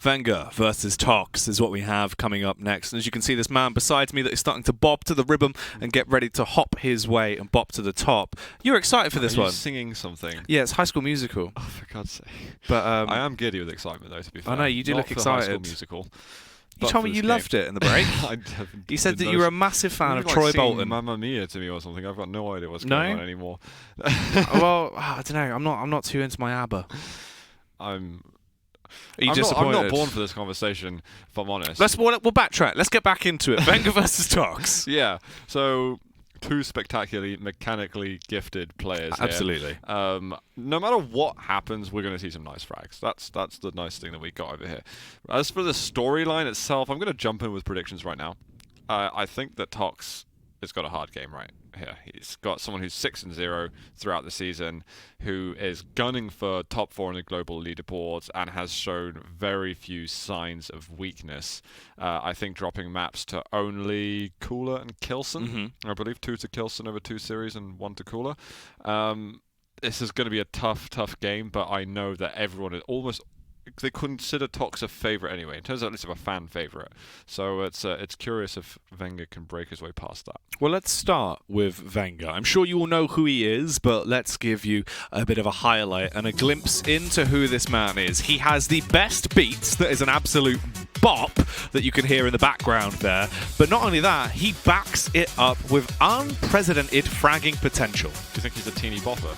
vengeurR versus Tox is what we have coming up next. And as you can see, this man beside me that is starting to bob to the rhythm and get ready to hop his way and bop to the top. You're excited for this one? Singing something? Yeah, it's High School Musical. Oh, for God's sake. But I am giddy with excitement, though, to be fair. I know, you do Not look for excited. High School Musical. You told me you loved it in the break. You said that you were a massive fan of Troy Bolton. Mamma Mia to me or something. I've got no idea what's going on anymore. Well, I don't know. I'm not too into my ABBA. Are you I'm disappointed? not born for this conversation, if I'm honest. We'll backtrack. Let's get back into it. vengeurR versus Tox. Yeah. So, two spectacularly mechanically gifted players here. Absolutely. No matter what happens, we're going to see some nice frags. That's the nice thing that we got over here. As for the storyline itself, I'm going to jump in with predictions right now. I think that Tox has got a hard game right here. He's got someone who's 6-0 throughout the season, who is gunning for top 4 in the global leaderboards and has shown very few signs of weakness. I think dropping maps to only Cooler and Kilson. I believe 2 to Kilson over 2 series and 1 to Cooler. This is going to be a tough game, but I know that everyone is almost... They consider Tox a favourite anyway, in terms of at least of a fan favourite. So it's curious if vengeurR can break his way past that. Well, let's start with vengeurR. I'm sure you all know who he is, but let's give you a bit of a highlight and a glimpse into who this man is. He has the best beats that is an absolute bop that you can hear in the background there. But not only that, he backs it up with unprecedented fragging potential. Do you think he's a teeny bopper?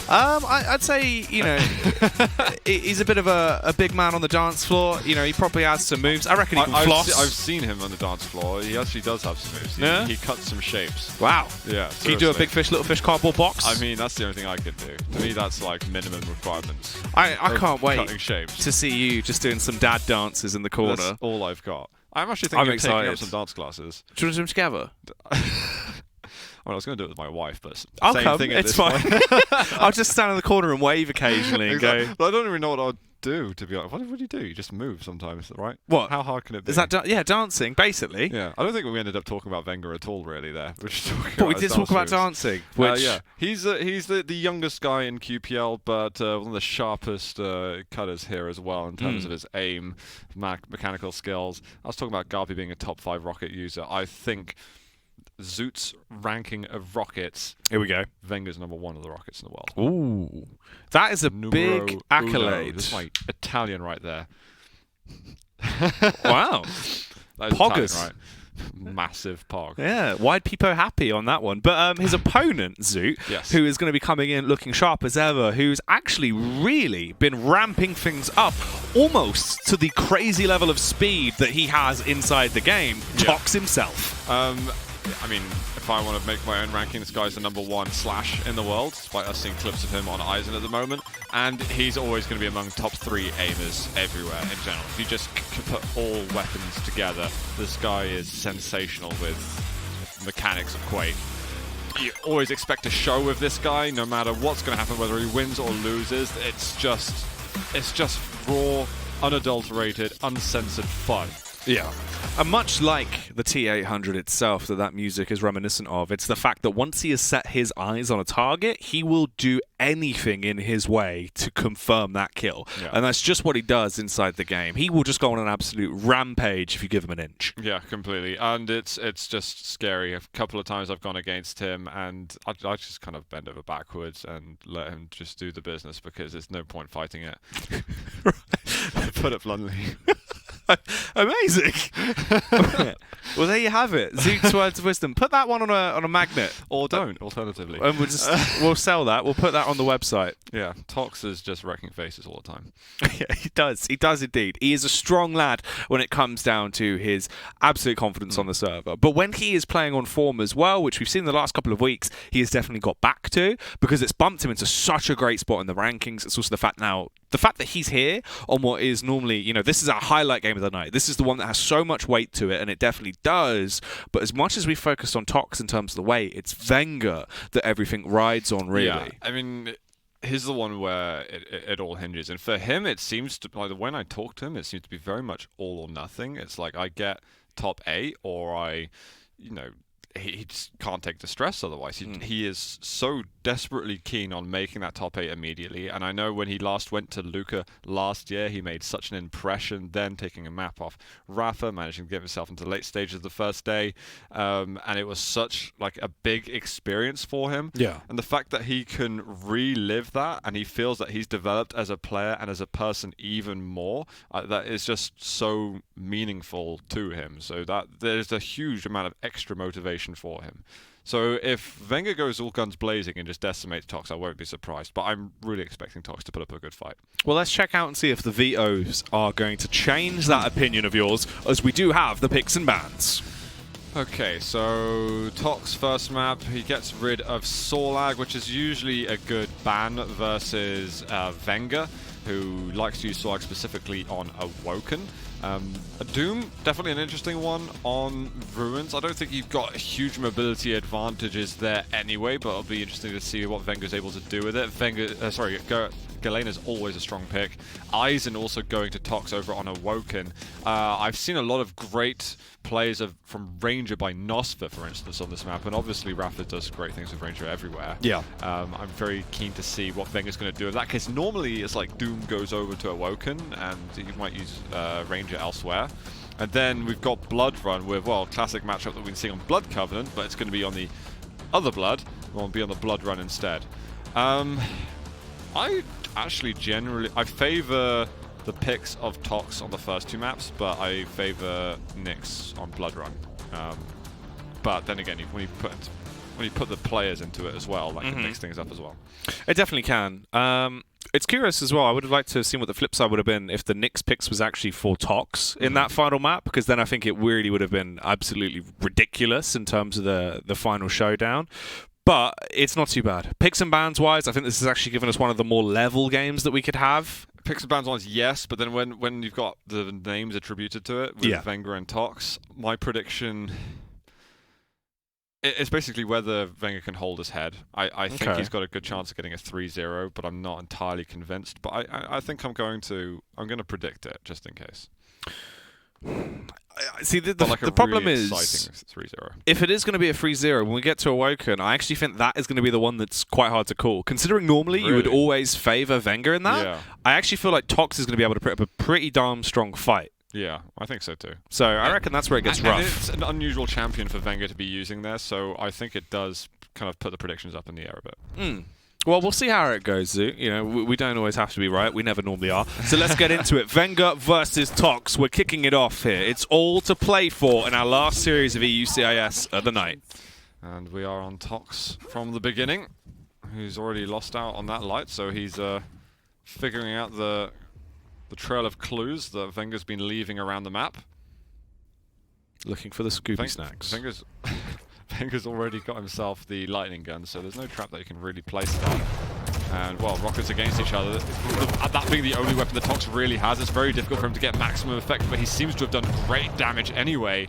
I'd say, you know, he's a bit of a big man on the dance floor. You know, he probably has some moves. I reckon he can floss. I've seen him on the dance floor. He actually does have some moves. He cuts some shapes. Wow. Yeah. Can you do a big fish, little fish cardboard box? I mean, that's the only thing I could do. To me, that's like minimum requirements. I can't wait cutting shapes. to see you just doing some dad dances in the corner. That's all I've got. I'm actually thinking of taking up some dance classes. Do you want to do them together? Well, I was going to do it with my wife, but I'll same come. thing at It's this fine. point. I'll just stand in the corner and wave occasionally and go. But I don't even know what I'd do, to be honest. What do you do? You just move sometimes, right? What? How hard can it be? Is that dancing, basically? Yeah. I don't think we ended up talking about vengeurR at all, really, there. But we did talk about dancing. Which... yeah. He's the youngest guy in QPL, but one of the sharpest cutters here as well in terms of his aim, mechanical skills. I was talking about Garby being a top 5 rocket user. I think... Zoot's ranking of rockets. Here we go. vengeur's number 1 of the rockets in the world. Ooh, that is a big accolade. This is like Italian right there. Wow. That is Poggers. Italian, right? Massive pog. Yeah, wide people happy on that one. But his opponent, Zoot, Yes. who is going to be coming in looking sharp as ever, who's actually really been ramping things up almost to the crazy level of speed that he has inside the game, Tox himself. I mean, if I want to make my own ranking, this guy's the number 1 slash in the world, despite us seeing clips of him on Eisen at the moment. And he's always going to be among top 3 aimers everywhere in general. If you just put all weapons together, this guy is sensational with mechanics of Quake. You always expect a show with this guy, no matter what's going to happen, whether he wins or loses. It's just raw, unadulterated, uncensored fun. Yeah. And much like the T800 itself that music is reminiscent of, it's the fact that once he has set his eyes on a target, he will do anything in his way to confirm that kill. Yeah. And that's just what he does inside the game. He will just go on an absolute rampage if you give him an inch. Yeah, completely. And it's just scary. A couple of times I've gone against him and I just kind of bend over backwards and let him just do the business because there's no point fighting it. Put it bluntly. Amazing. Well, there you have it. Zoot's words of wisdom. Put that one on a magnet, or don't. Alternatively, and we'll sell that. We'll put that on the website. Yeah, Tox is just wrecking faces all the time. Yeah, he does. He does indeed. He is a strong lad when it comes down to his absolute confidence on the server. But when he is playing on form as well, which we've seen in the last couple of weeks, he has definitely got back to because it's bumped him into such a great spot in the rankings. It's also the fact that he's here on what is normally, this is our highlight game of the night. This is the one that has so much weight to it, and it definitely does. But as much as we focused on Tox in terms of the weight, it's vengeurR that everything rides on, really. Yeah, I mean, he's the one where it all hinges. And for him, it seems to, like, when I talk to him, it seems to be very much all or nothing. It's like I get top 8 or I, he just can't take the stress otherwise. He is so desperately keen on making that top 8 immediately. And I know when he last went to Luca last year, he made such an impression then, taking a map off Rafa, managing to get himself into the late stages of the first day. And it was such like a big experience for him. Yeah. And the fact that he can relive that, and he feels that he's developed as a player and as a person even more, that is just so meaningful to him. So that there's a huge amount of extra motivation for him. So if Wenger goes all guns blazing and just decimates Tox, I won't be surprised. But I'm really expecting Tox to put up a good fight. Well, let's check out and see if the vetoes are going to change that opinion of yours, as we do have the picks and bans. Okay, so Tox first map, he gets rid of Sorlag, which is usually a good ban versus Wenger, who likes to use Sorlag specifically on Awoken. Doom, definitely an interesting one on Ruins. I don't think you've got huge mobility advantages there anyway, but it'll be interesting to see what Wenger's able to do with it. Galen is always a strong pick. Eisen also going to Tox over on Awoken. I've seen a lot of great plays from Ranger by Nosfer, for instance, on this map, and obviously Rafa does great things with Ranger everywhere. Yeah. I'm very keen to see what Wenger's going to do in that case. Normally, it's like Doom goes over to Awoken, and you might use Ranger elsewhere. And then we've got Blood Run with, well, classic matchup that we've been seeing on Blood Covenant, but it's going to be on the other Blood. We'll be on the Blood Run instead. I actually I favor the picks of Tox on the first 2 maps, but I favor Nyx on Blood Run. But then again, when you put the players into it as well, that can mix things up as well. It definitely can. It's curious as well. I would have liked to have seen what the flip side would have been if the Nyx picks was actually for Tox in that final map, because then I think it really would have been absolutely ridiculous in terms of the final showdown. But it's not too bad. Picks and bans wise, I think this has actually given us one of the more level games that we could have. Picks and bans wise, yes, but then when you've got the names attributed to it with Wenger and Tox, my prediction is basically whether Wenger can hold his head. I think he's got a good chance of getting a 3-0, but I'm not entirely convinced. But I think I'm going to predict it just in case. See, the problem really is, 3-0. If it is going to be a 3-0, when we get to Awoken, I actually think that is going to be the one that's quite hard to call. Considering normally you would always favour Wenger in that, I actually feel like Tox is going to be able to put up a pretty darn strong fight. Yeah, I think so too. So I reckon that's where it gets rough. And it's an unusual champion for Wenger to be using there, so I think it does kind of put the predictions up in the air a bit. Well, we'll see how it goes, Zoo. You know, we don't always have to be right. We never normally are. So let's get into it. Wenger versus Tox. We're kicking it off here. It's all to play for in our last series of EUCIS of the night. And we are on Tox from the beginning, who's already lost out on that light, so he's figuring out the trail of clues that Wenger's been leaving around the map. Looking for the Scooby snacks. Wenger's already got himself the lightning gun, so there's no trap that you can really place there. And, well, rockets against each other. That being the only weapon that Tox really has, it's very difficult for him to get maximum effect, but he seems to have done great damage anyway.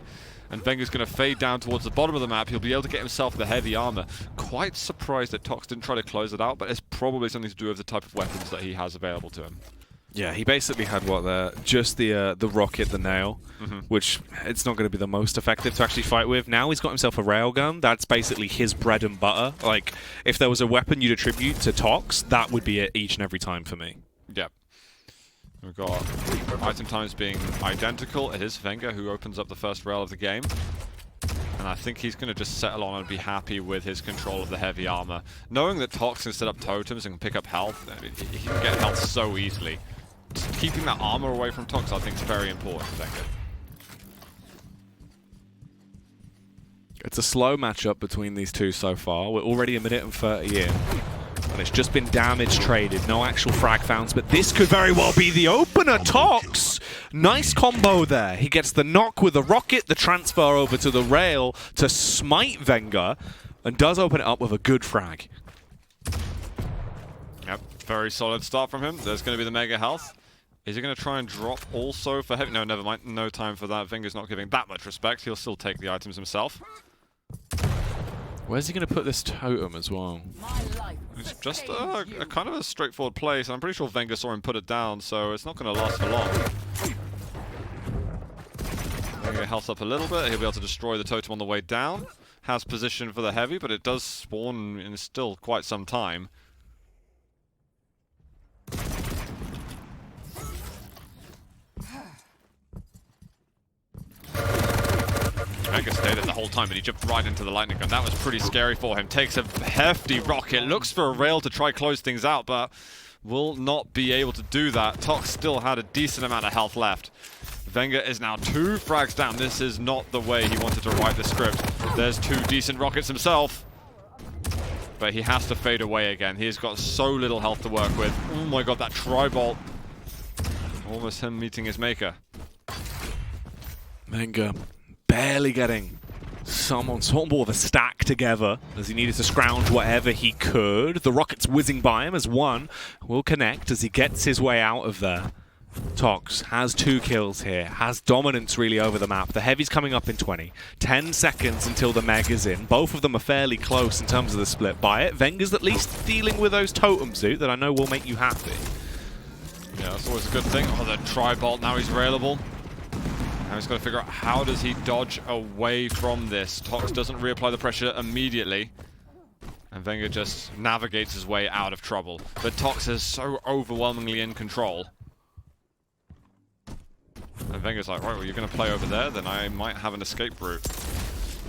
And Wenger's going to fade down towards the bottom of the map. He'll be able to get himself the heavy armor. Quite surprised that Tox didn't try to close it out, but it's probably something to do with the type of weapons that he has available to him. Yeah, he basically had just the rocket, the nail, which it's not going to be the most effective to actually fight with. Now he's got himself a railgun. That's basically his bread and butter. Like, if there was a weapon you'd attribute to Tox, that would be it each and every time for me. Yep. We've got item times being identical. It is Wenger who opens up the first rail of the game. And I think he's going to just settle on and be happy with his control of the heavy armor. Knowing that Tox can set up totems and can pick up health, I mean, he can get health so easily. Just keeping that armor away from Tox, I think, is very important for Wenger. It's a slow matchup between these two so far. We're already a minute and 30 in. And it's just been damage traded, no actual frag founds, but this could very well be the opener. Tox! Nice combo there. He gets the knock with the rocket, the transfer over to the rail to smite Wenger, and does open it up with a good frag. Yep, very solid start from him. There's going to be the mega health. Is he going to try and drop also for heavy? No, never mind. No time for that. Wenger's not giving that much respect. He'll still take the items himself. Where's he going to put this totem as well? It's just a kind of a straightforward place. I'm pretty sure Wenger saw him put it down, so it's not going to last for long. Wenger health up a little bit. He'll be able to destroy the totem on the way down. has position for the heavy, but it does spawn in still quite some time. Mega stayed there the whole time, but he jumped right into the lightning gun. That was pretty scary for him. Takes a hefty rocket, looks for a rail to try close things out, but will not be able to do that. Tox still had a decent amount of health left. vengeurR is now 2 frags down. This is not the way he wanted to write the script. There's 2 decent rockets himself, but he has to fade away again. He's got so little health to work with. Oh my god, that tri-bolt. Almost him meeting his maker. vengeurR barely getting some ensemble of a stack together as he needed to scrounge whatever he could. The rockets whizzing by him as one will connect as he gets his way out of there. Tox has 2 kills here, has dominance really over the map. The heavy's coming up in 20. 10 seconds until the Mega's in. Both of them are fairly close in terms of the split by it. vengeur's at least dealing with those totems, Zoot, that I know will make you happy. Yeah, that's always a good thing. Oh, the tri-bolt, now he's railable. Now he's got to figure out how does he dodge away from this. Tox doesn't reapply the pressure immediately. And vengeurR just navigates his way out of trouble. But Tox is so overwhelmingly in control. And vengeur's like, right, well, you're going to play over there, then I might have an escape route.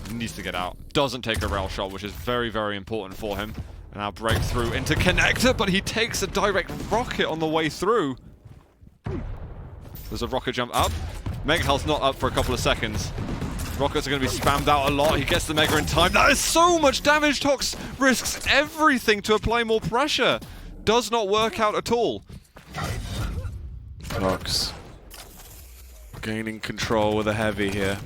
He needs to get out. Doesn't take a rail shot, which is very, very important for him. And now break through into connector, but he takes a direct rocket on the way through. There's a rocket jump up. Mega health's not up for a couple of seconds. Rockets are going to be spammed out a lot. He gets the Mega in time. That is so much damage. Tox risks everything to apply more pressure. Does not work out at all. Tox gaining control with a heavy here.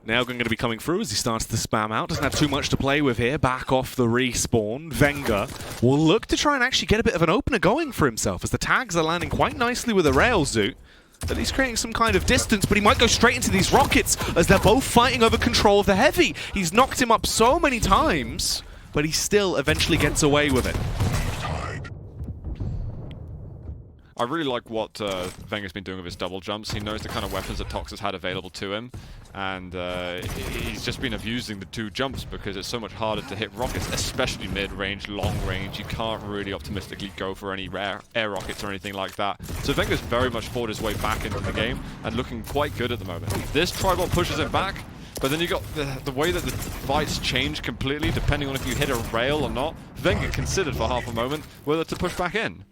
Now going to be coming through as he starts to spam out. Doesn't have too much to play with here. Back off the respawn. vengeurR will look to try and actually get a bit of an opener going for himself as the tags are landing quite nicely with a rail, Zoot. That he's creating some kind of distance, but he might go straight into these rockets as they're both fighting over control of the heavy. He's knocked him up so many times, but he still eventually gets away with it. I really like what vengeur's been doing with his double jumps. He knows the kind of weapons that Tox has had available to him, and he's just been abusing the 2 jumps because it's so much harder to hit rockets, especially mid-range, long-range. You can't really optimistically go for any rare air rockets or anything like that. So vengeur's very much fought his way back into the game and looking quite good at the moment. This tri-bolt pushes him back, but then you got the way that the fights change completely depending on if you hit a rail or not. vengeurR considered for half a moment whether to push back in.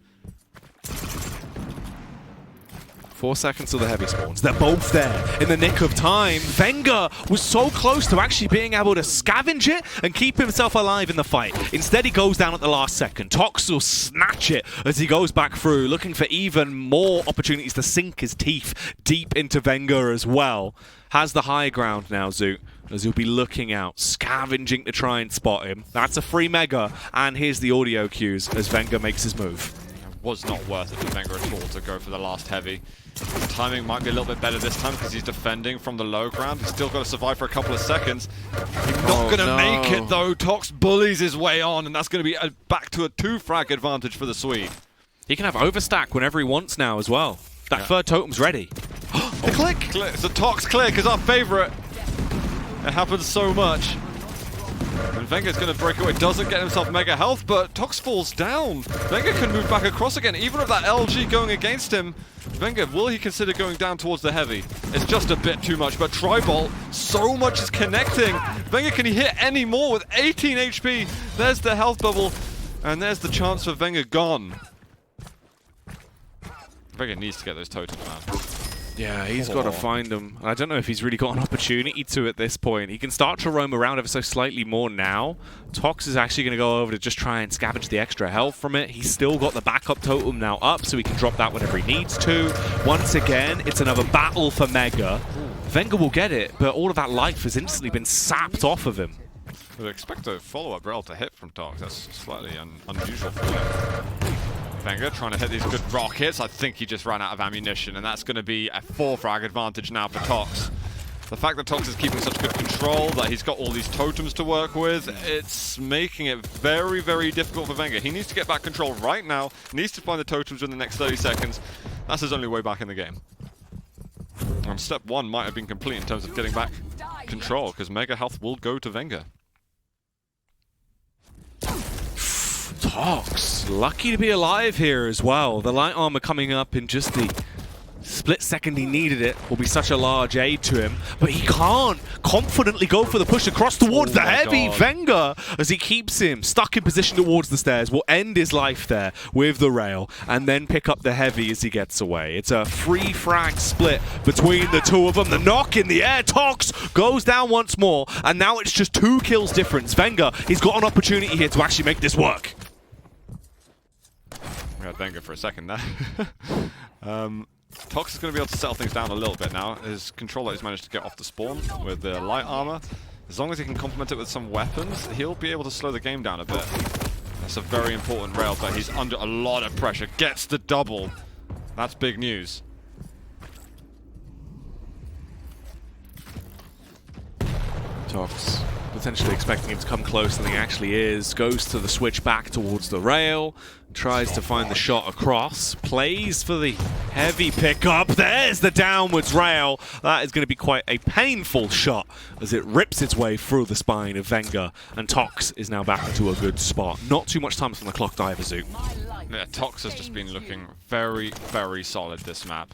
4 seconds till the heavy spawns. They're both there in the nick of time. vengeurR was so close to actually being able to scavenge it and keep himself alive in the fight. Instead, he goes down at the last second. Tox will snatch it as he goes back through, looking for even more opportunities to sink his teeth deep into vengeurR as well. Has the high ground now, Zoot, as he'll be looking out, scavenging to try and spot him. That's a free Mega, and here's the audio cues as vengeurR makes his move. Was not worth it for vengeurR at all to go for the last heavy. The timing might be a little bit better this time because he's defending from the low ground. He's still got to survive for a couple of seconds. He's not going to make it though. Tox bullies his way on, and that's going to be back to a 2 frag advantage for the Swede. He can have overstack whenever he wants now as well. That third totem's ready. The click! The Tox click is our favorite. It happens so much. And vengeur's going to break away. Doesn't get himself mega health, but Tox falls down. vengeurR can move back across again, even with that LG going against him. vengeurR, will he consider going down towards the heavy? It's just a bit too much, but tri-bolt, so much is connecting. vengeurR, can he hit any more with 18 HP? There's the health bubble, and there's the chance for vengeurR gone. vengeurR needs to get those totems, man. Yeah, he's got to find them. I don't know if he's really got an opportunity to at this point. He can start to roam around ever so slightly more now. Tox is actually going to go over to just try and scavenge the extra health from it. He's still got the backup totem now up, so he can drop that whenever he needs to. Once again, it's another battle for Mega. vengeurR will get it, but all of that life has instantly been sapped off of him. I would expect a follow-up rail to hit from Tox. That's slightly unusual for him. vengeurR trying to hit these good rockets. I think he just ran out of ammunition, and that's going to be a 4 frag advantage now for Tox. The fact that Tox is keeping such good control, that he's got all these totems to work with, it's making it very, very difficult for vengeurR. He needs to get back control right now, needs to find the totems in the next 30 seconds. That's his only way back in the game. Step 1 might have been complete in terms of getting back control, because Mega Health will go to vengeurR. Tox, lucky to be alive here as well. The light armor coming up in just the split second he needed it will be such a large aid to him, but he can't confidently go for the push across towards the heavy. God. vengeurR, as he keeps him stuck in position towards the stairs, will end his life there with the rail and then pick up the heavy as he gets away. It's a free frag split between the two of them. The knock in the air, Tox goes down once more, and now it's just 2 kills difference. vengeurR, he's got an opportunity here to actually make this work. We had vengeurR for a second there. Tox is going to be able to settle things down a little bit now. His controller has managed to get off the spawn with the light armor. As long as he can complement it with some weapons, he'll be able to slow the game down a bit. That's a very important rail, but he's under a lot of pressure. Gets the double. That's big news. Tox potentially expecting him to come closer than he actually is. Goes to the switch back towards the rail. Tries to find the shot across. Plays for the heavy pickup. There's the downwards rail. That is going to be quite a painful shot as it rips its way through the spine of vengeurR. And Tox is now back into a good spot. Not too much time on the clock either, Zoo. Yeah, Tox has just been looking very, very solid this map.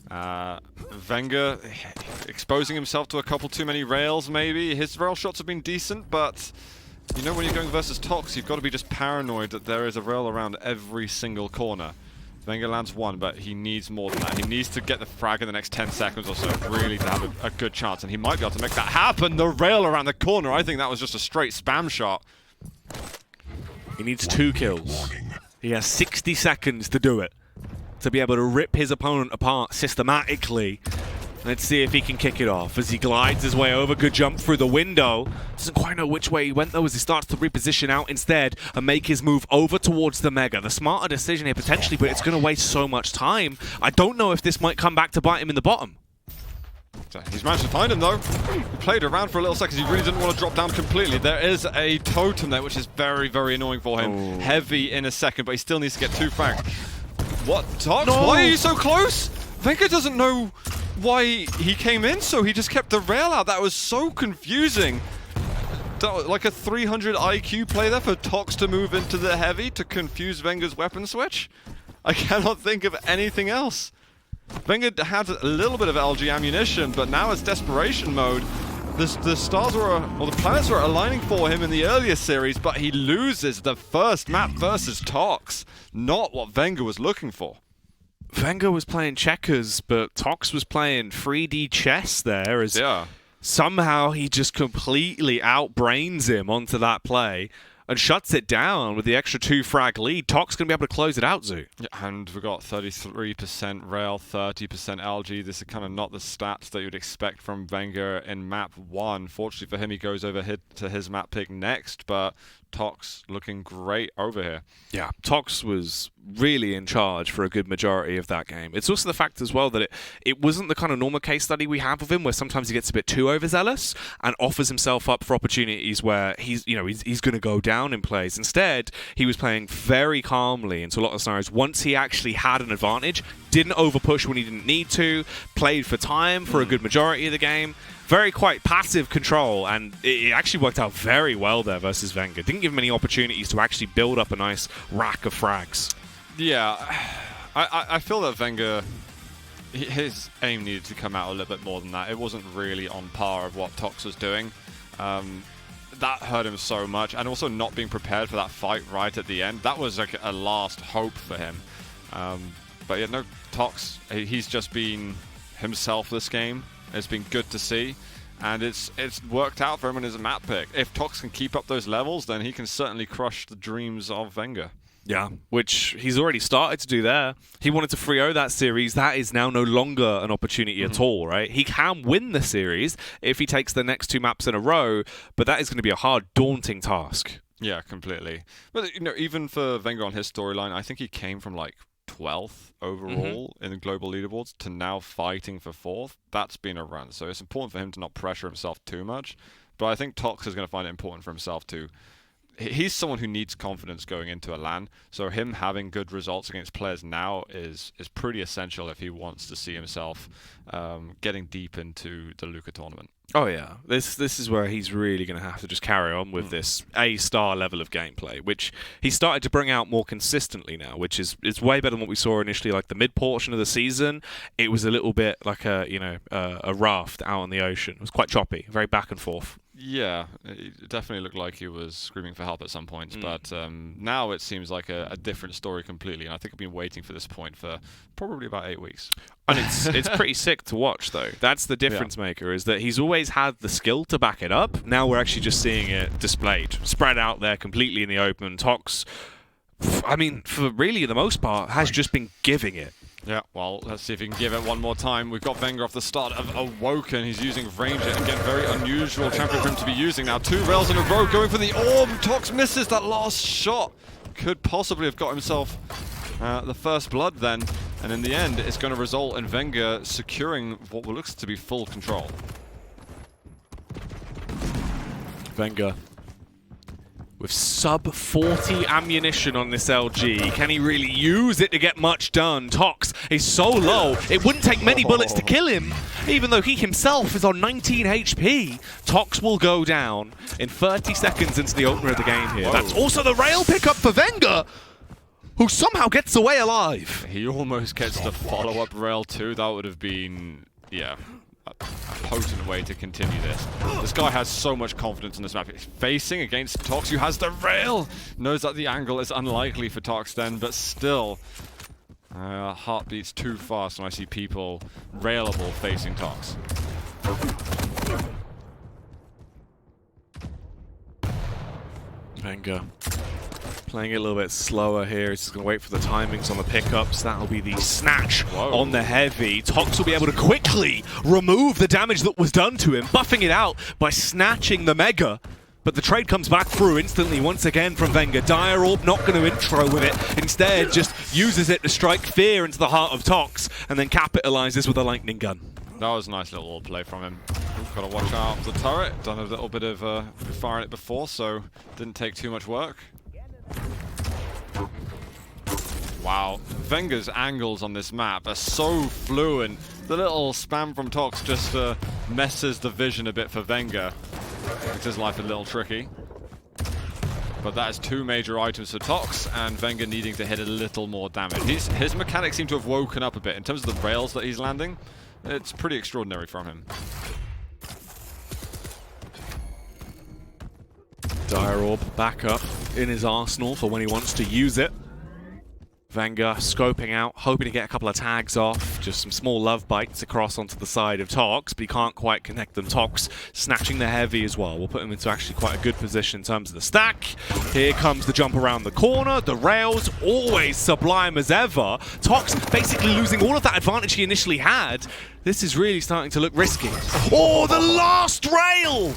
vengeurR exposing himself to a couple too many rails, maybe. His rail shots have been decent, but you know when you're going versus Tox, you've got to be just paranoid that there is a rail around every single corner. vengeurR lands one, but he needs more than that. He needs to get the frag in the next 10 seconds or so, really, to have a good chance, and he might be able to make that happen. The rail around the corner, I think that was just a straight spam shot. He needs 2 kills. He has 60 seconds to do it, to be able to rip his opponent apart systematically. Let's see if he can kick it off as he glides his way over. Good jump through the window. Doesn't quite know which way he went though as he starts to reposition out instead and make his move over towards the Mega. The smarter decision here potentially, but it's going to waste so much time. I don't know if this might come back to bite him in the bottom. He's managed to find him though. He played around for a little second. He really didn't want to drop down completely. There is a totem there, which is very, very annoying for him. Oh. Heavy in a second, but he still needs to get 2 frags. What? Tox? No. Why are you so close? vengeurR doesn't know why he came in, so he just kept the rail out. That was so confusing. That was like a 300 IQ play there for Tox to move into the heavy to confuse vengeur's weapon switch. I cannot think of anything else. vengeurR had a little bit of LG ammunition, but now it's desperation mode. The stars were, or the planets were aligning for him in the earlier series, but he loses the first map versus Tox. Not what vengeurR was looking for. vengeurR was playing checkers, but Tox was playing 3D chess there as somehow he just completely outbrains him onto that play and shuts it down with the extra 2 frag lead. Tox going to be able to close it out, Zoo. Yeah, and we've got 33% rail, 30% LG. This is kind of not the stats that you'd expect from vengeurR in map 1. Fortunately for him, he goes over to his map pick next, but Tox looking great over here. Yeah, Tox was really in charge for a good majority of that game. It's also the fact as well that it wasn't the kind of normal case study we have of him where sometimes he gets a bit too overzealous and offers himself up for opportunities where he's going to go down in plays. Instead, he was playing very calmly into a lot of scenarios. Once he actually had an advantage, didn't overpush when he didn't need to, played for time for a good majority of the game. Very quite passive control, and it actually worked out very well there versus vengeurR. Didn't give him any opportunities to actually build up a nice rack of frags. Yeah, I feel that vengeurR, his aim needed to come out a little bit more than that. It wasn't really on par of what Tox was doing. That hurt him so much, and also not being prepared for that fight right at the end. That was like a last hope for him. But yeah, no, Tox, he's just been himself this game. It's been good to see, and it's worked out for him in his map pick. If Tox can keep up those levels, then he can certainly crush the dreams of vengeurR. Yeah, which he's already started to do there. He wanted to 3-0 that series. That is now no longer an opportunity at all, right? He can win the series if he takes the next 2 maps in a row, but that is going to be a hard, daunting task. Yeah, completely. But you know, even for vengeurR on his storyline, I think he came from like 12th overall in the global leaderboards to now fighting for 4th. That's been a run, so it's important for him to not pressure himself too much. But I think Tox is going to find it important for himself to he's someone who needs confidence going into a LAN. So him having good results against players now is pretty essential if he wants to see himself getting deep into the Luka tournament. Oh yeah, this is where he's really going to have to just carry on with this A-star level of gameplay, which he started to bring out more consistently now, which is way better than what we saw initially. Like the mid portion of the season, it was a little bit like a raft out on the ocean. It was quite choppy, very back and forth. Yeah, it definitely looked like he was screaming for help at some points, but now it seems like a different story completely, and I think I've been waiting for this point for probably about 8 weeks. And it's pretty sick to watch, though. That's the difference maker, is that he's always had the skill to back it up. Now we're actually just seeing it displayed, spread out there completely in the open. Tox, I mean, for really the most part, has just been giving it. Yeah, well, let's see if he can give it one more time. We've got vengeurR off the start of Awoken. He's using Ranger. Again, very unusual champion for him to be using now. 2 rails in a row going for the orb. Tox misses that last shot. Could possibly have got himself the first blood then. And in the end, it's going to result in vengeurR securing what looks to be full control. vengeurR with sub 40 ammunition on this LG. Can he really use it to get much done? Tox is so low, it wouldn't take many bullets to kill him, even though he himself is on 19 HP. Tox will go down in 30 seconds into the opener of the game here. Whoa. That's also the rail pickup for vengeurR, who somehow gets away alive. He almost gets the follow-up rail too. That would have been, yeah, a potent way to continue this. This guy has so much confidence in this map. He's facing against Tox, who has the rail. Knows that the angle is unlikely for Tox then, but still, heart beats too fast when I see people railable facing Tox. vengeurR playing it a little bit slower here. He's just going to wait for the timings on the pickups. That'll be the snatch on the heavy. Tox will be able to quickly remove the damage that was done to him, buffing it out by snatching the Mega. But the trade comes back through instantly once again from vengeurR. Dire Orb not going to intro with it. Instead, just uses it to strike fear into the heart of Tox and then capitalizes with a lightning gun. That was a nice little orb play from him. Got to watch out for the turret. Done a little bit of firing it before, so didn't take too much work. Wow, vengeur's angles on this map are so fluent. The little spam from Tox just messes the vision a bit for vengeurR. Makes his life a little tricky. But that is 2 major items for Tox, and vengeurR needing to hit a little more damage. His mechanics seem to have woken up a bit. In terms of the rails that he's landing, it's pretty extraordinary from him. Dire Orb back up in his arsenal for when he wants to use it. vengeurR scoping out, hoping to get a couple of tags off. Just some small love bites across onto the side of Tox, but he can't quite connect them. Tox snatching the heavy as well. We'll put him into actually quite a good position in terms of the stack. Here comes the jump around the corner. The rails, always sublime as ever. Tox basically losing all of that advantage he initially had. This is really starting to look risky. Oh, the last rail!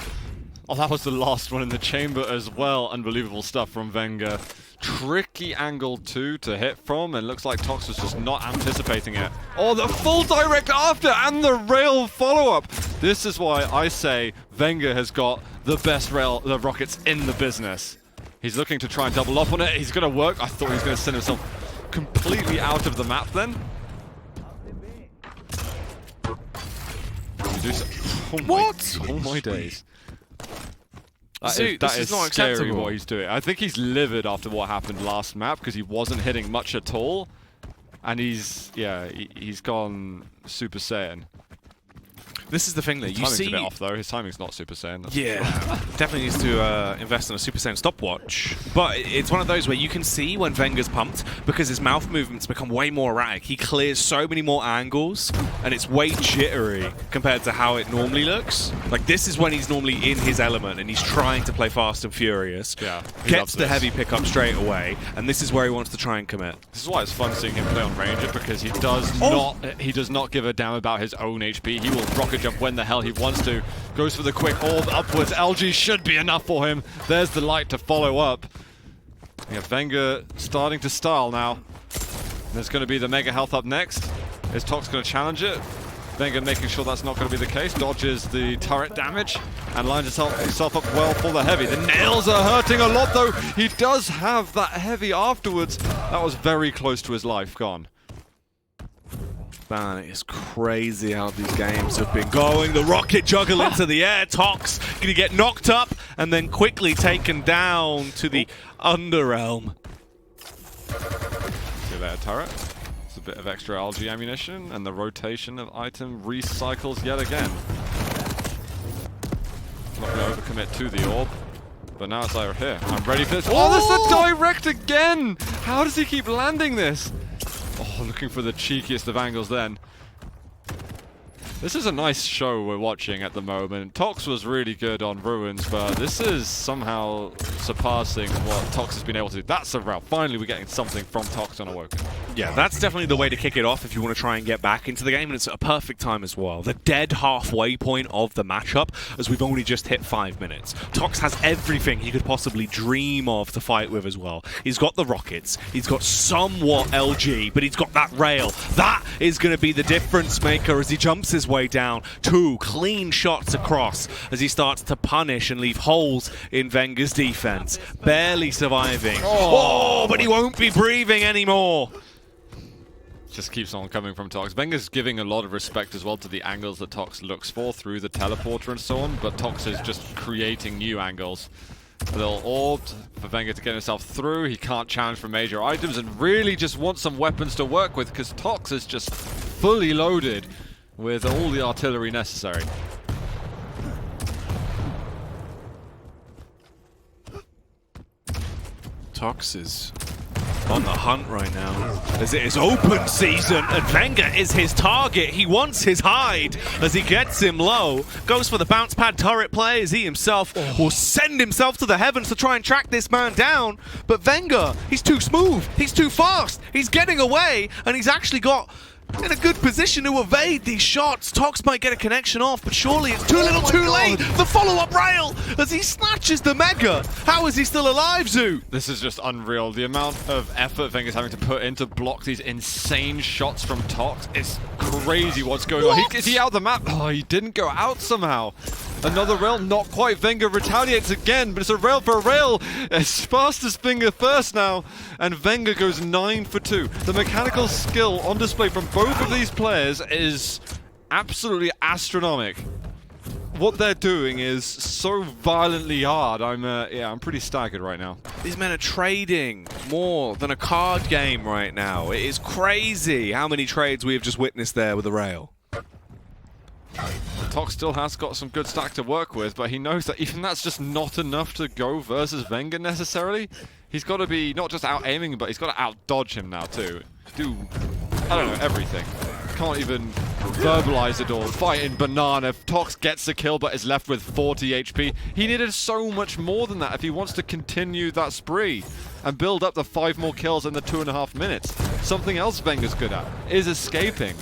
Oh, that was the last one in the chamber as well. Unbelievable stuff from vengeurR. Tricky angle too to hit from, and looks like Tox was just not anticipating it. Oh, the full direct after and the rail follow-up. This is why I say vengeurR has got the best the rockets in the business. He's looking to try and double up on it. He's going to work. I thought he was going to send himself completely out of the map then. What? Oh my days. That is not scary acceptable. what he's doing. I think he's livid after what happened last map because he wasn't hitting much at all. And he's gone Super Saiyan. This is the thing that you see. His timing's a bit off though. His timing's not Super Saiyan. Yeah, definitely needs to invest in a Super Saiyan stopwatch. But it's one of those where you can see when vengeur's pumped because his mouth movements become way more erratic. He clears so many more angles, and it's way jittery compared to how it normally looks. Like, this is when he's normally in his element, and he's trying to play fast and furious. Yeah, gets the heavy pickup straight away, and this is where he wants to try and commit. This is why it's fun seeing him play on Ranger, because he does not give a damn about his own HP. He will rocket jump when the hell he wants to. Goes for the quick orb upwards. LG should be enough for him. There's the light to follow up. Yeah, vengeurR starting to style now. There's going to be the mega health up next. Is Tox going to challenge it? Wenger making sure that's not going to be the case. Dodges the turret damage and lines himself up well for the heavy. The nails are hurting a lot, though. He does have that heavy afterwards. That was very close to his life gone. Man, it's crazy how these games have been going. The rocket juggle into the air. Tox gonna get knocked up and then quickly taken down to the Underrealm. See there, turret. It's a bit of extra algae ammunition, and the rotation of item recycles yet again. Not going to overcommit to the orb, but now it's over here. I'm ready for this. Oh, that's the direct again! How does he keep landing this? Oh, looking for the cheekiest of angles then. This is a nice show we're watching at the moment. Tox was really good on Ruins, but this is somehow surpassing what Tox has been able to do. That's a route. Finally, we're getting something from Tox on Awoken. Yeah, that's definitely the way to kick it off if you want to try and get back into the game, and it's a perfect time as well. The dead halfway point of the matchup, as we've only just hit 5 minutes. Tox has everything he could possibly dream of to fight with as well. He's got the rockets, he's got somewhat LG, but he's got that rail. That is going to be the difference maker as he jumps his way down. 2 clean shots across as he starts to punish and leave holes in Venger's defense. Barely surviving. Oh, but he won't be breathing anymore. Just keeps on coming from Tox. Venger's giving a lot of respect as well to the angles that Tox looks for through the teleporter and so on, but Tox is just creating new angles. A little orbed for Wenger to get himself through. He can't challenge for major items and really just wants some weapons to work with because Tox is just fully loaded with all the artillery necessary. Tox is on the hunt right now, as it is open season, and Wenger is his target. He wants his hide as he gets him low. Goes for the bounce pad turret play as he himself will send himself to the heavens to try and track this man down. But Wenger, he's too smooth, he's too fast, he's getting away, and he's actually got in a good position to evade these shots. Tox might get a connection off, but surely it's too little too late. The follow-up rail as he snatches the Mega. How is he still alive, Zoo? This is just unreal. The amount of effort Wenger's having to put in to block these insane shots from Tox. It's crazy what's going on. Is he out of the map? Oh, he didn't go out somehow. Another rail, not quite. Wenger retaliates again, but it's a rail for a rail. As fast as Wenger first now, and Wenger goes 9 for 2. The mechanical skill on display from both of these players is absolutely astronomical. What they're doing is so violently hard. I'm pretty staggered right now. These men are trading more than a card game right now. It is crazy how many trades we have just witnessed there with the rail. Tox still has got some good stack to work with, but he knows that even that's just not enough to go versus Wenger necessarily. He's got to be not just out-aiming, but he's got to out-dodge him now too. Do, I don't know, everything. Can't even verbalize it all. Fighting Banana. If Tox gets the kill but is left with 40 HP, he needed so much more than that if he wants to continue that spree and build up the 5 more kills in the 2.5 minutes. Something else Wenger's good at is escaping.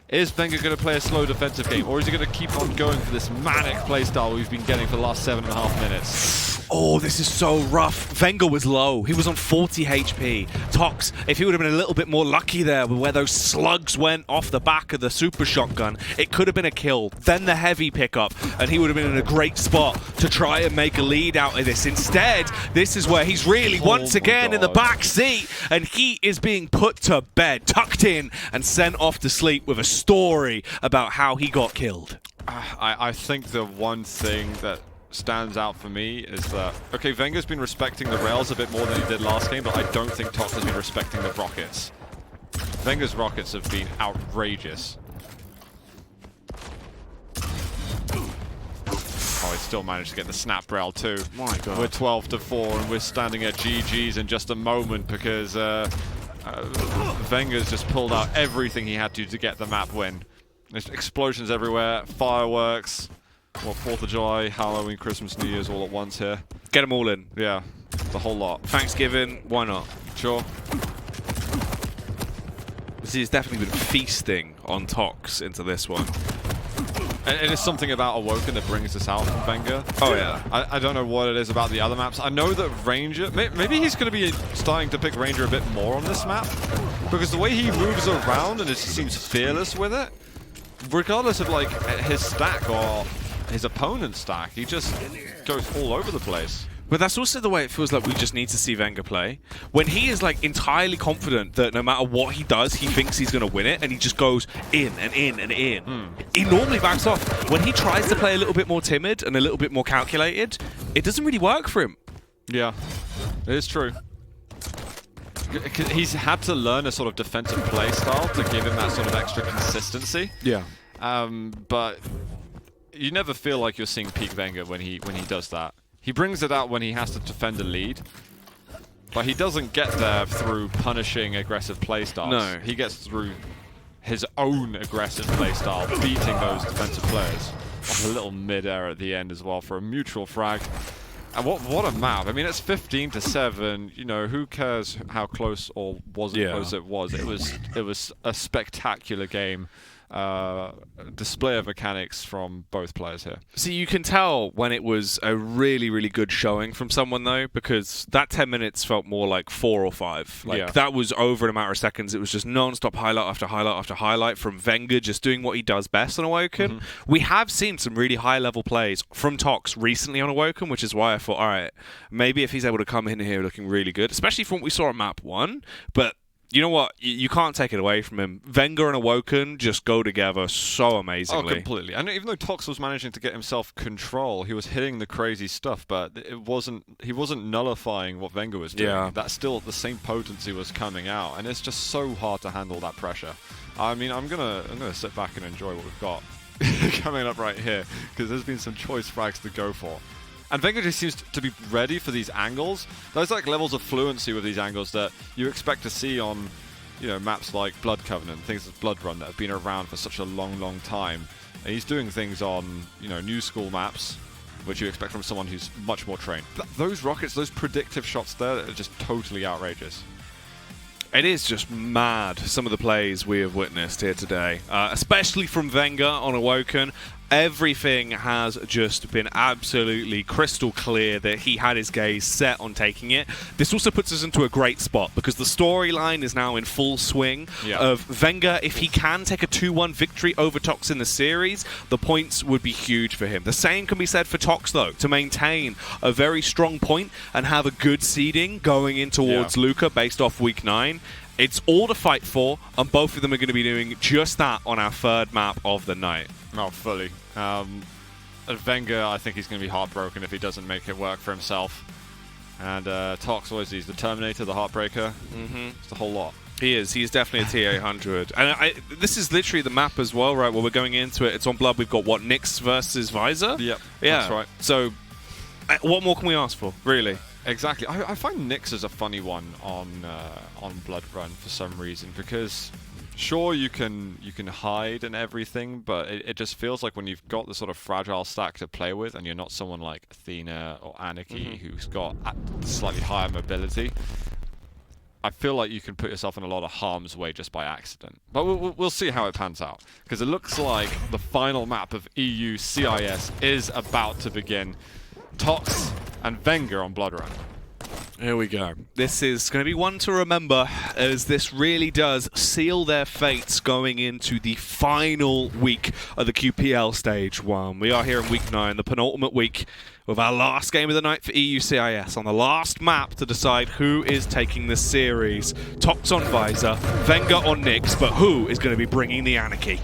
Is Wenger going to play a slow defensive game, or is he going to keep on going for this manic playstyle we've been getting for the last 7.5 minutes? Oh, this is so rough. Wenger was low. He was on 40 HP. Tox, if he would have been a little bit more lucky there with where those slugs went off the back of the super shotgun, it could have been a kill. Then the heavy pickup, and he would have been in a great spot to try and make a lead out of this. Instead, this is where he's really once again in the back seat, and he is being put to bed, tucked in, and sent off to sleep with a story about how he got killed. I think the one thing that stands out for me is that, okay, Wenger's been respecting the rails a bit more than he did last game, but I don't think Tox has been respecting the rockets. Wenger's rockets have been outrageous. Oh, he still managed to get the snap rail too. My God. We're 12 to 4 and we're standing at GG's in just a moment because Wenger's just pulled out everything he had to get the map win. There's explosions everywhere, fireworks. Well, 4th of July, Halloween, Christmas, New Year's all at once here. Get them all in. Yeah, the whole lot. Thanksgiving, why not? Sure. He's definitely been feasting on Tox into this one. And it is something about Awoken that brings this out from Wenger. Oh yeah. I don't know what it is about the other maps. I know that Ranger, maybe he's going to be starting to pick Ranger a bit more on this map. Because the way he moves around and it seems fearless with it, regardless of like his stack or his opponent's stack, he just goes all over the place. But that's also the way it feels like we just need to see vengeurR play. When he is like entirely confident that no matter what he does, he thinks he's going to win it, and he just goes in and in and in. He normally backs off. When he tries to play a little bit more timid and a little bit more calculated, it doesn't really work for him. Yeah, it is true. He's had to learn a sort of defensive play style to give him that sort of extra consistency. Yeah. But you never feel like you're seeing peak vengeurR when he does that. He brings it out when he has to defend a lead, but he doesn't get there through punishing aggressive playstyles. No. He gets through his own aggressive playstyle, beating those defensive players. A little mid-air at the end as well for a mutual frag. And what a map. I mean, it's 15-7. You know, who cares how close or wasn't close it was. It was a spectacular game. Display of mechanics from both players here. See, you can tell when it was a really, really good showing from someone, though, because that 10 minutes felt more like 4 or 5. Like, that was over in a matter of seconds. It was just non-stop highlight after highlight after highlight from vengeurR just doing what he does best on Awoken. We have seen some really high-level plays from Tox recently on Awoken, which is why I thought, all right, maybe if he's able to come in here looking really good, especially from what we saw on map 1, but you know what? You can't take it away from him. vengeurR and Awoken just go together so amazingly. Oh, completely. And even though Tox was managing to get himself control, he was hitting the crazy stuff, but he wasn't nullifying what vengeurR was doing. Yeah. That still, the same potency was coming out, and it's just so hard to handle that pressure. I mean, I'm gonna sit back and enjoy what we've got coming up right here, because there's been some choice frags to go for. And vengeurR just seems to be ready for these angles. There's like levels of fluency with these angles that you expect to see on, you know, maps like Blood Covenant, things like Blood Run that have been around for such a long, long time. And he's doing things on, you know, new school maps, which you expect from someone who's much more trained. Those rockets, those predictive shots there, are just totally outrageous. It is just mad, some of the plays we have witnessed here today, especially from vengeurR on Awoken. Everything has just been absolutely crystal clear that he had his gaze set on taking it. This also puts us into a great spot because the storyline is now in full swing of vengeurR. If he can take a 2-1 victory over Tox in the series, the points would be huge for him. The same can be said for Tox, though, to maintain a very strong point and have a good seeding going in towards Luca based off week 9. It's all to fight for, and both of them are going to be doing just that on our third map of the night. Oh, fully. vengeurR, I think he's going to be heartbroken if he doesn't make it work for himself. And Tox, always he's the Terminator, the Heartbreaker. It's the whole lot. He is. He's definitely a T800. And this is literally the map as well, right? Where we're going into it. It's on Blood. We've got, what, Nyx versus Visor? Yep, yeah, that's right. So, what more can we ask for, really? Exactly. I find Nyx is a funny one on Blood Run for some reason, because sure you can hide and everything, but it just feels like when you've got the sort of fragile stack to play with, and you're not someone like Athena or Anarchy who's got slightly higher mobility, I feel like you can put yourself in a lot of harm's way just by accident. But we'll see how it pans out, because it looks like the final map of EU CIS is about to begin. Tox and vengeurR on Blood Run. Here we go. This is going to be one to remember, as this really does seal their fates going into the final week of the QPL Stage 1. We are here in week 9, the penultimate week, with our last game of the night for EU CIS on the last map to decide who is taking the series. Tox on Visor, vengeurR on Nyx, but who is going to be bringing the Anarchy?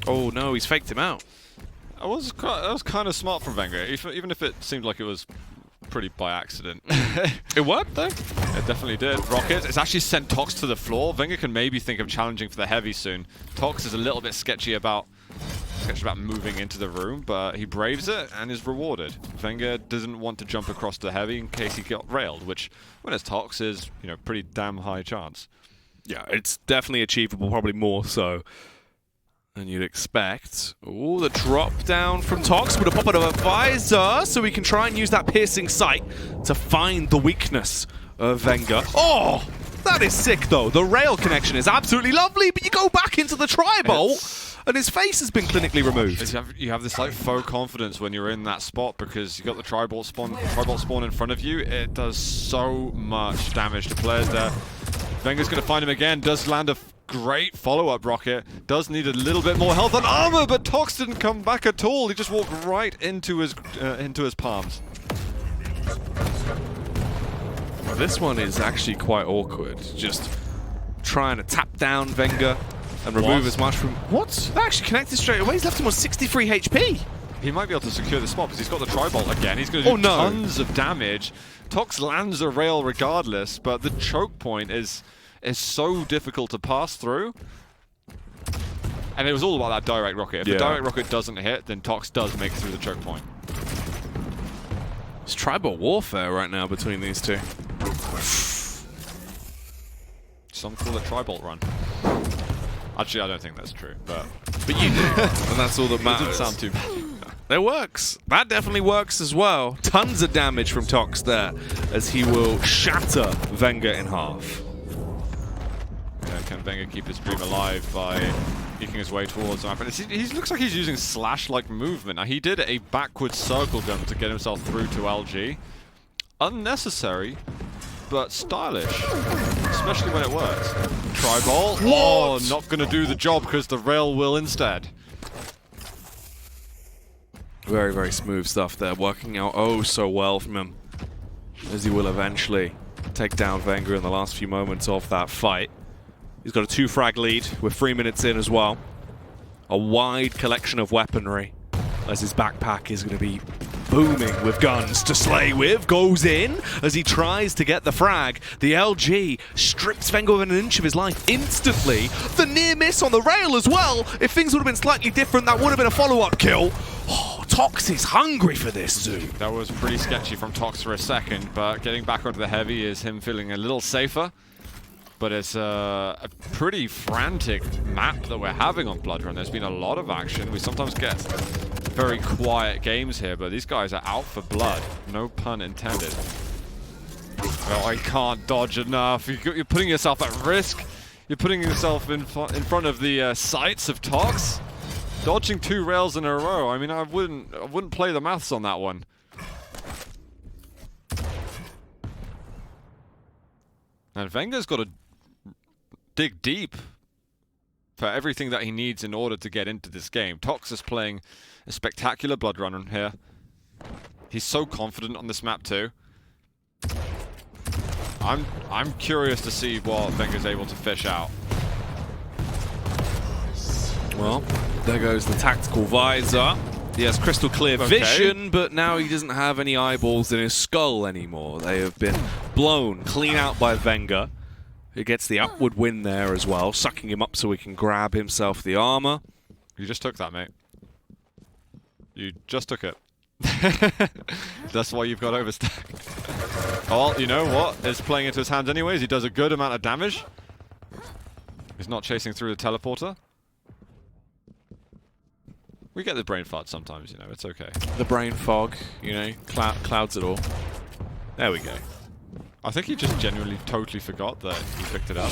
Oh no, he's faked him out. That was kind of smart from vengeurR, even if it seemed like it was pretty by accident. It worked, though. It definitely did. Rocket, it's actually sent Tox to the floor. vengeurR can maybe think of challenging for the heavy soon. Tox is a little bit sketchy about moving into the room, but he braves it and is rewarded. vengeurR doesn't want to jump across the heavy in case he got railed, which, when it's Tox, is, you know, pretty damn high chance. Yeah, it's definitely achievable, probably more so than you'd expect. Oh, the drop down from Tox with a pop out of a Visor, so we can try and use that piercing sight to find the weakness of vengeurR. Oh, that is sick, though. The rail connection is absolutely lovely, but you go back into the tribal, and his face has been clinically removed. You have this like faux confidence when you're in that spot, because you got the tribal spawn in front of you. It does so much damage to players there. Venger's going to find him again. Does land a great follow-up rocket. Does need a little bit more health and armor, but Tox didn't come back at all. He just walked right into his palms. Well, this one is actually quite awkward. Just trying to tap down Wenger and remove as much from... What? That actually connected straight away. He's left him on 63 HP. He might be able to secure the spot because he's got the tri-bolt again. He's going to do tons of damage. Tox lands a rail regardless, but the choke point is so difficult to pass through. And it was all about that direct rocket. If the direct rocket doesn't hit, then Tox does make it through the choke point. It's tribal warfare right now between these two. Some call it tri-bolt run. Actually, I don't think that's true, but you do, and that's all that matters. It doesn't sound too bad. It works. That definitely works as well. Tons of damage from Tox there, as he will shatter Wenger in half. Yeah, can Wenger keep his dream alive by eking his way towards the map? And he looks like he's using slash-like movement. Now, he did a backwards circle jump to get himself through to LG. Unnecessary, but stylish, especially when it works. Tri-bolt. Oh, not going to do the job because the rail will instead. Very, very smooth stuff there, working out oh so well from him, as he will eventually take down Wenger in the last few moments of that fight. He's got a 2-frag lead with 3 minutes in as well. A wide collection of weaponry, as his backpack is going to be booming with guns to slay with. Goes in as he tries to get the frag. The LG strips Wenger within an inch of his life instantly. The near miss on the rail as well. If things would have been slightly different, that would have been a follow-up kill. Oh, Tox is hungry for this, Zoo. That was pretty sketchy from Tox for a second, but getting back onto the heavy is him feeling a little safer. But it's a pretty frantic map that we're having on Blood Run. There's been a lot of action. We sometimes get very quiet games here, but these guys are out for blood. No pun intended. Oh, I can't dodge enough. You're putting yourself at risk. You're putting yourself in front of the sights of Tox. Dodging 2 rails in a row. I mean, I wouldn't play the maths on that one. And Wenger's got to dig deep for everything that he needs in order to get into this game. Tox is playing a spectacular Blood Run here. He's so confident on this map too. I'm curious to see what Wenger's able to fish out. Well, there goes the tactical visor. He has crystal clear vision, but now he doesn't have any eyeballs in his skull anymore. They have been blown clean out by Wenger, who gets the upward win there as well, sucking him up so he can grab himself the armor. You just took that, mate. You just took it. That's why you've got overstack. Oh, well, you know what? It's playing into his hands anyways. He does a good amount of damage. He's not chasing through the teleporter. We get the brain fart sometimes, you know, it's okay. The brain fog, you know, clouds it all. There we go. I think he just genuinely totally forgot that he picked it up.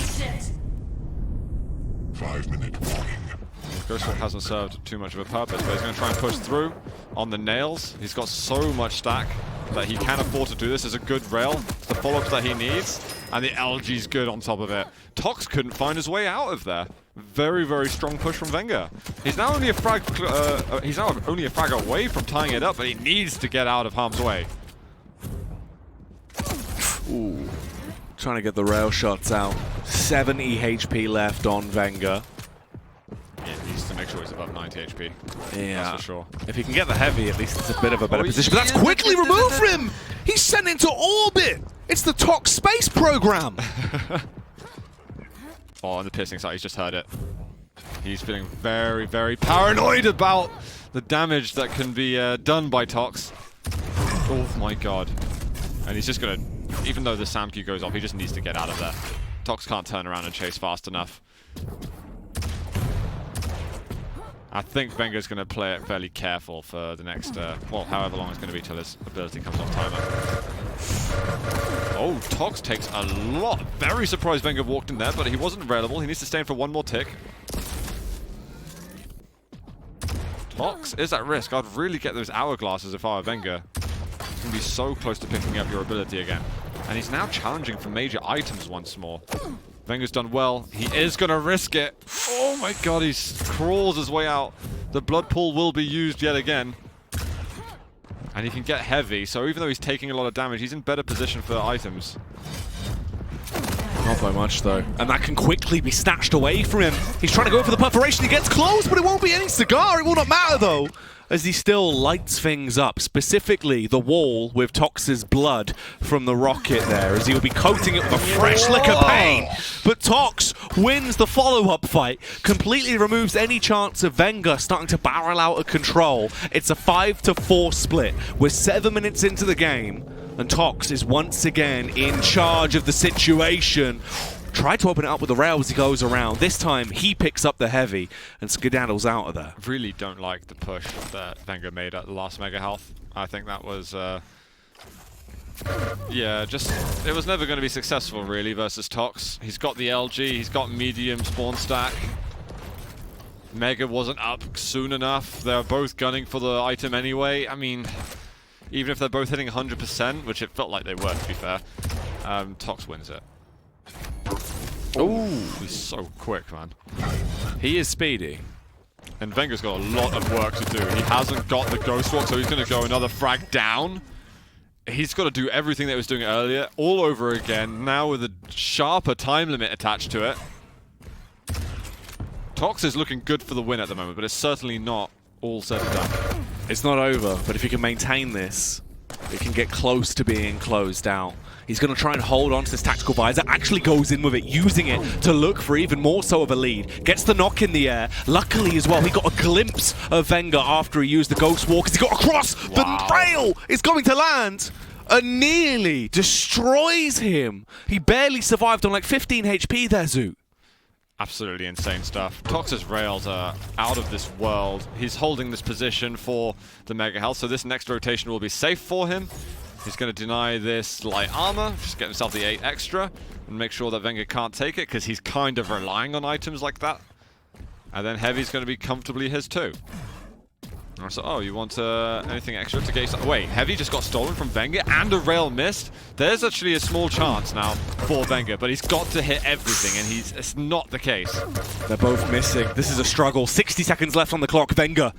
5-minute warning. Ghostwalk hasn't served too much of a purpose, but he's going to try and push through on the nails. He's got so much stack that he can afford to do this. It's a good rail. It's the follow-ups that he needs, and the LG's good on top of it. Tox couldn't find his way out of there. Very, very strong push from Wenger. He's now only a frag. He's now only a frag away from tying it up, but he needs to get out of harm's way. Ooh, trying to get the rail shots out. 70 HP left on Wenger. Yeah, he needs to make sure he's above 90 HP. Yeah, that's for sure. If he can get the heavy, at least it's a bit of a better position. But that's quickly removed from him! He's sent into orbit! It's the Tox space program! Oh, on the piercing side, he's just heard it. He's feeling very, very paranoid about the damage that can be done by Tox. Oh my god. And he's just gonna, even though the SAM-Q goes off, he just needs to get out of there. Tox can't turn around and chase fast enough. I think Wenger's going to play it fairly careful for the next, well, however long it's going to be till his ability comes off timer. Oh, Tox takes a lot. Very surprised Wenger walked in there, but he wasn't available. He needs to stay in for one more tick. Tox is at risk. I'd really get those hourglasses if I were Wenger. He's going to be so close to picking up your ability again. And he's now challenging for major items once more. Venger's done well. He is going to risk it. Oh my god, he crawls his way out. The blood pool will be used yet again. And he can get heavy, so even though he's taking a lot of damage, he's in better position for items. Not by much, though. And that can quickly be snatched away from him. He's trying to go for the perforation. He gets close, but it won't be any cigar. It will not matter, though, as he still lights things up, specifically the wall with Tox's blood from the rocket there, as he'll be coating it with a fresh lick of pain. But Tox wins the follow-up fight, completely removes any chance of Venger starting to barrel out of control. It's a 5-4 split. We're 7 minutes into the game, and Tox is once again in charge of the situation. Tried to open it up with the rail as he goes around. This time, he picks up the heavy and skedaddles out of there. Really don't like the push that Venger made at the last Mega Health. I think that was, yeah, just, it was never going to be successful, really, versus Tox. He's got the LG, he's got medium spawn stack. Mega wasn't up soon enough. They're both gunning for the item anyway. I mean, even if they're both hitting 100%, which it felt like they were, to be fair, Tox wins it. Ooh, he's so quick, man. He is speedy. And Venger's got a lot of work to do. He hasn't got the Ghost Walk, so he's going to go another frag down. He's got to do everything that he was doing earlier all over again, now with a sharper time limit attached to it. Tox is looking good for the win at the moment, but it's certainly not all said and done. It's not over, but if he can maintain this, it can get close to being closed out. He's going to try and hold on to this tactical visor, actually goes in with it, using it to look for even more so of a lead. Gets the knock in the air. Luckily as well, he got a glimpse of Venger after he used the Ghost Walk, as he got across. The rail is going to land and nearly destroys him. He barely survived on like 15 HP there, Zoot. Absolutely insane stuff. Tox's rails are out of this world. He's holding this position for the Mega Health, so this next rotation will be safe for him. He's going to deny this light armor, just get himself the 8 extra, and make sure that Venger can't take it, because he's kind of relying on items like that. And then Heavy's going to be comfortably his too. So, oh, you want anything extra to get... Wait, Heavy just got stolen from Venger and a rail missed? There's actually a small chance now for Venger, but he's got to hit everything, and it's not the case. They're both missing. This is a struggle. 60 seconds left on the clock. Venger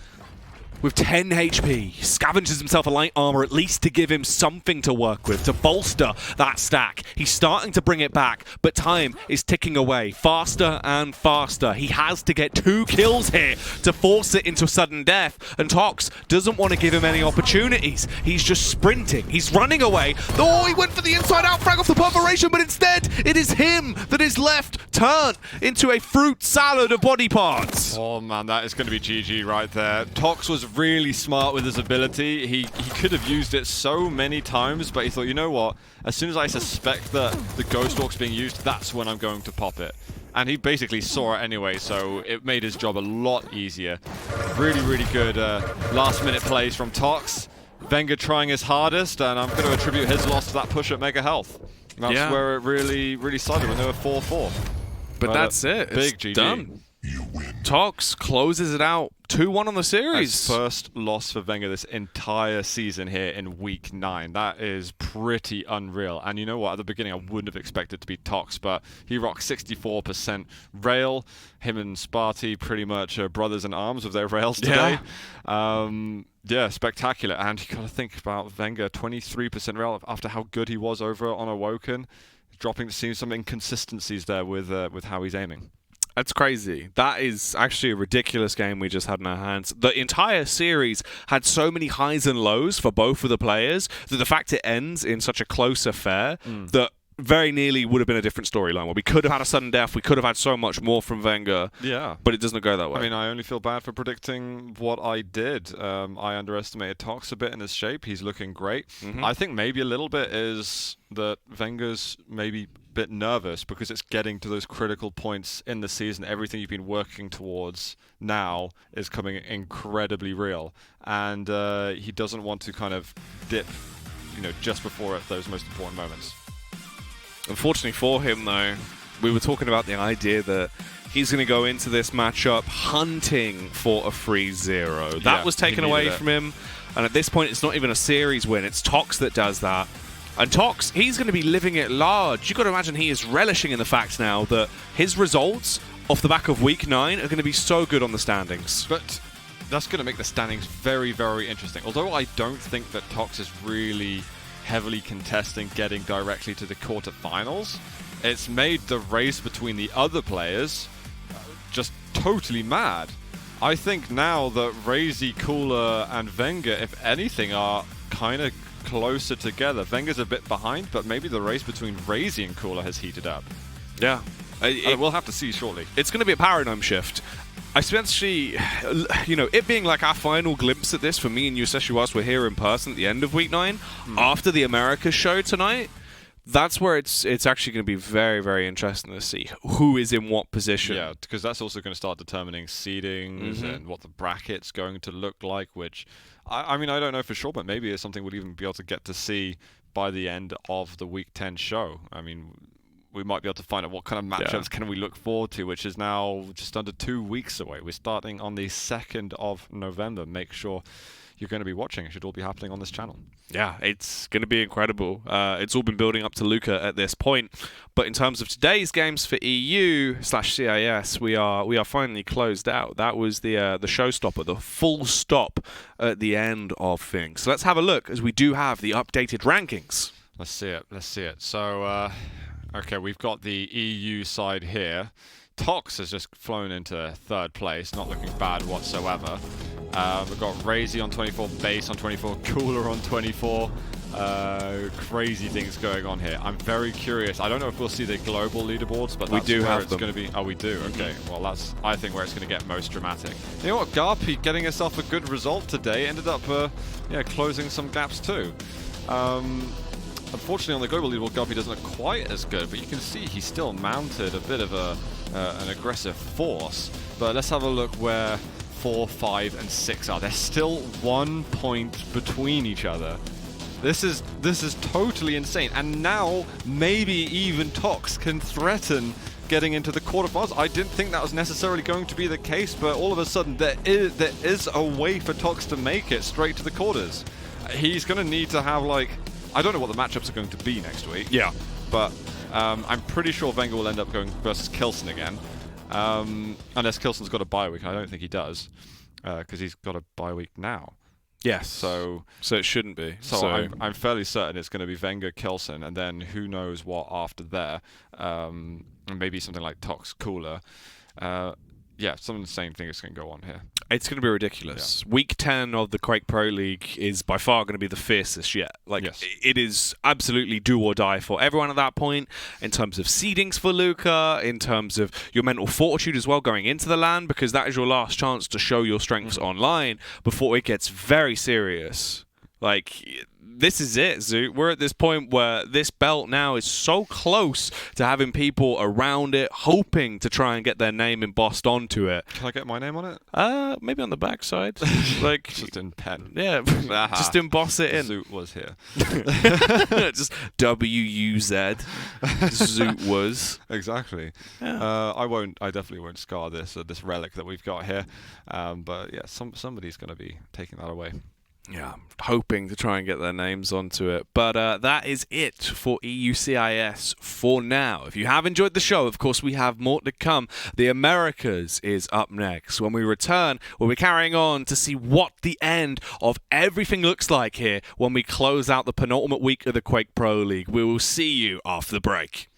with 10 HP, scavenges himself a light armor at least to give him something to work with, to bolster that stack. He's starting to bring it back, but time is ticking away faster and faster. He has to get 2 kills here to force it into sudden death, and Tox doesn't want to give him any opportunities. He's just sprinting. He's running away. Oh, he went for the inside-out frag off the perforation, but instead it is him that is left turned into a fruit salad of body parts. Oh man, that is going to be GG right there. Tox was really smart with his ability. He could have used it so many times, but he thought, you know what? As soon as I suspect that the Ghost Walk's being used, that's when I'm going to pop it. And he basically saw it anyway, so it made his job a lot easier. Really, really good last-minute plays from Tox. Venger trying his hardest, and I'm going to attribute his loss to that push at Mega Health. That's where it really, really started when they were 4-4. But that's it. Big it's GG. Done. Tox closes it out 2-1 on the series. His first loss for Venger this entire season here in Week 9. That is pretty unreal. And you know what? At the beginning, I wouldn't have expected to be Tox, but he rocked 64% rail. Him and Sparty pretty much brothers in arms with their rails today. Yeah, spectacular. And you got to think about Venger, 23% rail after how good he was over on Awoken. Dropping to see some inconsistencies there with how he's aiming. That's crazy. That is actually a ridiculous game we just had in our hands. The entire series had so many highs and lows for both of the players that the fact it ends in such a close affair that very nearly would have been a different storyline where we could have had a sudden death, we could have had so much more from Wenger. Yeah. But it doesn't go that way. I mean, I only feel bad for predicting what I did. I underestimated Tox a bit in his shape. He's looking great. I think maybe a little bit is that Wenger's maybe a bit nervous because it's getting to those critical points in the season. Everything you've been working towards now is coming incredibly real. And he doesn't want to kind of dip, just before those most important moments. Unfortunately for him, though, we were talking about the idea that he's going to go into this matchup hunting for a 3-0. That was taken away from him, and at this point, it's not even a series win. It's Tox that does that. And Tox, he's going to be living it large. You've got to imagine he is relishing in the fact now that his results off the back of Week 9 are going to be so good on the standings. But that's going to make the standings very, very interesting. Although I don't think that Tox is really heavily contesting getting directly to the quarterfinals, it's made the race between the other players just totally mad. I think now that Razy, Cooler, and vengeurR, if anything, are kind of closer together. vengeur's a bit behind, but maybe the race between Razy and Cooler has heated up. Yeah. We'll have to see shortly. It's going to be a paradigm shift. Especially, it being like our final glimpse at this for me and you, especially whilst we're here in person at the end of Week 9, after the Americas show tonight, that's where it's actually going to be very, very interesting to see who is in what position. Yeah, because that's also going to start determining seedings and what the bracket's going to look like, which, I mean, I don't know for sure, but maybe it's something we'll even be able to get to see by the end of the Week 10 show. I mean, we might be able to find out what kind of matchups can we look forward to, which is now just under 2 weeks away. We're starting on the 2nd of November. Make sure you're going to be watching. It should all be happening on this channel. Yeah, it's going to be incredible. It's all been building up to Luca at this point. But in terms of today's games for EU/CIS, we are finally closed out. That was the showstopper, the full stop at the end of things. So let's have a look, as we do have the updated rankings. Let's see it. So, okay, we've got the EU side here. Tox has just flown into 3rd place, not looking bad whatsoever. We've got Razy on 24, Base on 24, Cooler on 24. Crazy things going on here. I'm very curious. I don't know if we'll see the global leaderboards, but that's where it's going to be. Oh, we do? Okay. Well, that's, I think, where it's going to get most dramatic. You know what? garp, getting herself a good result today, ended up closing some gaps too. Unfortunately, on the global leaderboard, garp doesn't look quite as good, but you can see he's still mounted a bit of an aggressive force. But let's have a look where 4, 5, and 6 are. They're still 1 point between each other. This is totally insane. And now maybe even Tox can threaten getting into the quarterfinals. I didn't think that was necessarily going to be the case, but all of a sudden there is a way for Tox to make it straight to the quarters. He's going to need to have, like, I don't know what the matchups are going to be next week. Yeah. But I'm pretty sure vengeurR will end up going versus Kilson again. Unless Kilson's got a bye week, and I don't think he does, because he's got a bye week now. Yes. So it shouldn't be. So I'm fairly certain it's going to be vengeurR, Kilson, and then who knows what after there. Maybe something like Tox, Cooler. Yeah, some insane thing is going to go on here. It's going to be ridiculous. Yeah. Week 10 of the Quake Pro League is by far going to be the fiercest yet. Like, it is absolutely do or die for everyone at that point, in terms of seedings for Luca, in terms of your mental fortitude as well going into the LAN, because that is your last chance to show your strengths online before it gets very serious. Like, this is it, Zoot. We're at this point where this belt now is so close to having people around it hoping to try and get their name embossed onto it. Can I get my name on it? Maybe on the backside. Like, just in pen. Yeah, just emboss it in. Zoot was here. Just W-U-Z. Zoot was. Exactly. Yeah. I definitely won't scar this relic that we've got here. But yeah, somebody's going to be taking that away. Yeah, hoping to try and get their names onto it. But that is it for EU/CIS for now. If you have enjoyed the show, of course, we have more to come. The Americas is up next. When we return, we'll be carrying on to see what the end of everything looks like here when we close out the penultimate week of the Quake Pro League. We will see you after the break.